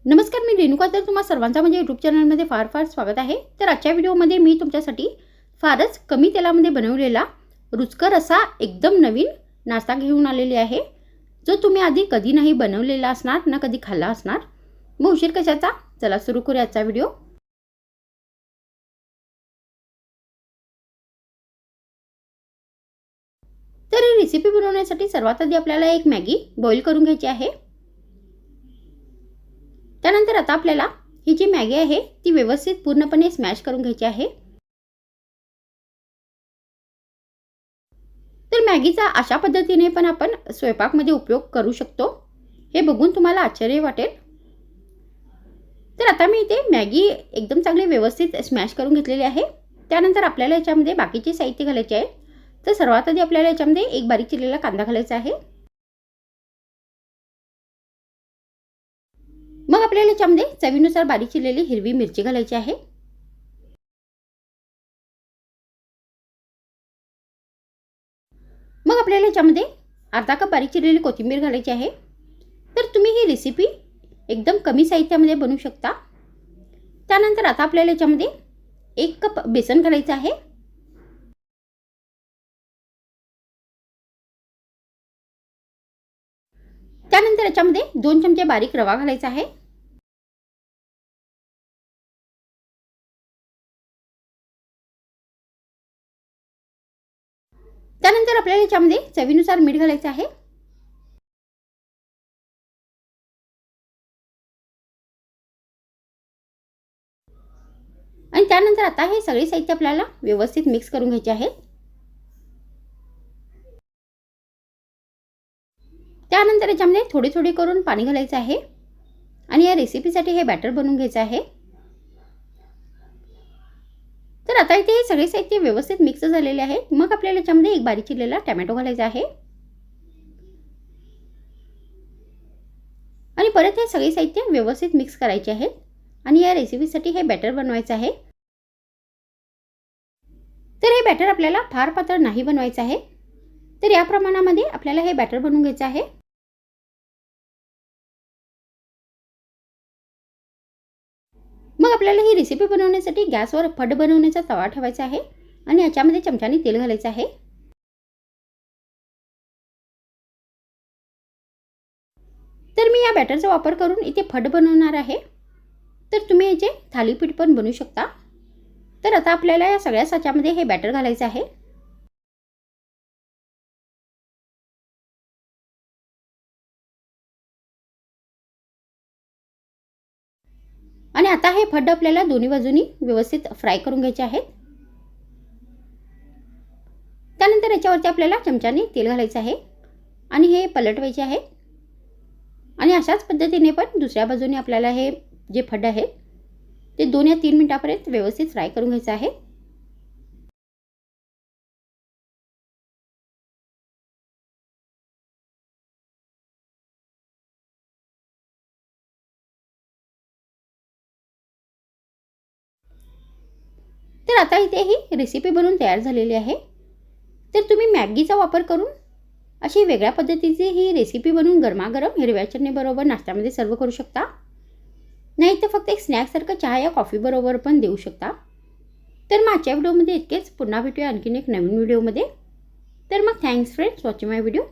नमस्कार, मी रेणुका. तर तुम्हा सर्वांचा माझ्या यूट्यूब चॅनलमध्ये फार फार स्वागत आहे. तर आजच्या व्हिडिओमध्ये मी तुमच्यासाठी फारच कमी तेलामध्ये बनवलेला रुचकर असा एकदम नवीन नाश्ता घेऊन आलेली आहे, जो तुम्ही आधी कधी नाही बनवलेला असणार ना कधी खाल्ला असणार. मग उशीर कशाचा, चला सुरू करूया आजचा व्हिडिओ. तर ही रेसिपी बनवण्यासाठी सर्वात आधी आपल्याला एक मॅगी बॉईल करून घ्यायची आहे. त्यानंतर आता आपल्याला ही जी मॅगी आहे ती व्यवस्थित पूर्णपणे स्मॅश करून घ्यायची आहे. तर मॅगीचा अशा पद्धतीने पण आपण स्वयंपाकमध्ये उपयोग करू शकतो, हे बघून तुम्हाला आश्चर्य वाटेल. तर आता मी इथे मॅगी एकदम चांगली व्यवस्थित स्मॅश करून घेतलेली आहे. त्यानंतर आपल्याला याच्यामध्ये बाकीचे साहित्य घालायचे आहे. तर सर्वात आधी आपल्याला याच्यामध्ये एक बारीक चिरलेला कांदा घालायचा आहे. मग आपल्याला याच्यामध्ये चवीनुसार बारीक चिरलेली हिरवी मिरची घालायची आहे. मग आपल्याला याच्यामध्ये अर्धा कप बारीक चिरलेली कोथिंबीर घालायची आहे. तर तुम्ही ही रेसिपी एकदम कमी साहित्यामध्ये बनवू शकता. त्यानंतर आता आपल्याला याच्यामध्ये 1 कप बेसन घालायचं आहे. त्यानंतर याच्यामध्ये 2 चमचे बारीक रवा घालायचा आहे. त्यानंतर आपल्याला याच्यामध्ये चवीनुसार मीठ घालायचं आहे. आणि त्यानंतर आता हे सगळे साहित्य आपल्याला व्यवस्थित मिक्स करून घ्यायचे आहे. त्यानंतर याच्यामध्ये थोडे थोडे करून पाणी घालायचं आहे आणि या रेसिपीसाठी हे बॅटर बनवून घ्यायचं आहे. तर आता इथे हे सगळे साहित्य व्यवस्थित मिक्स झालेले आहे. मग आपल्याला याच्यामध्ये एक बारीक चिरलेला टोमॅटो घालायचा आहे आणि परत हे सगळे साहित्य व्यवस्थित मिक्स करायचे आहेत आणि या रेसिपीसाठी हे बॅटर बनवायचं आहे. तर हे बॅटर आपल्याला फार पातळ नाही बनवायचं आहे. तर या प्रमाणामध्ये आपल्याला हे बॅटर बनवून घ्यायचं आहे. मग आपल्याला ही रेसिपी बनवण्यासाठी गॅसवर फड बनवण्याचा तवा ठेवायचा आहे आणि याच्यामध्ये चमच्याने तेल घालायचं आहे. तर मी या बॅटरचा वापर करून इथे फड बनवणार आहे. तर तुम्ही याचे थालीपीठ पण बनवू शकता. तर आता आपल्याला या सगळ्या साच्यामध्ये हे बॅटर घालायचं आहे. आणि आता हे फड आपल्याला दोन्ही बाजूनी व्यवस्थित फ्राय करून घ्यायचे आहेत. त्यानंतर याच्यावरती आपल्याला चमच्याने तेल घालायचं आहे आणि हे पलटवायचे आहे. आणि अशाच पद्धतीने पण दुसऱ्या बाजूने आपल्याला हे जे फड आहे ते 2 या 3 मिनिटांपर्यंत व्यवस्थित फ्राय करून घ्यायचं आहे. तर आता इथे ही रेसिपी बनवून तयार झालेली आहे. तर तुम्ही मॅगीचा वापर करून अशी वेगळ्या पद्धतीची ही रेसिपी बनवून गरमागरम हिरव्या चटणीबरोबर नाश्त्यामध्ये सर्व करू शकता. नाही तर फक्त एक स्नॅक्ससारखं चहा या कॉफीबरोबर पण देऊ शकता. तर मग आजच्या व्हिडिओमध्ये इतकेच. पुन्हा भेटूया आणखीन एक नवीन व्हिडिओमध्ये. तर मग थँक्स फ्रेंड्स वॉचिंग माय व्हिडिओ.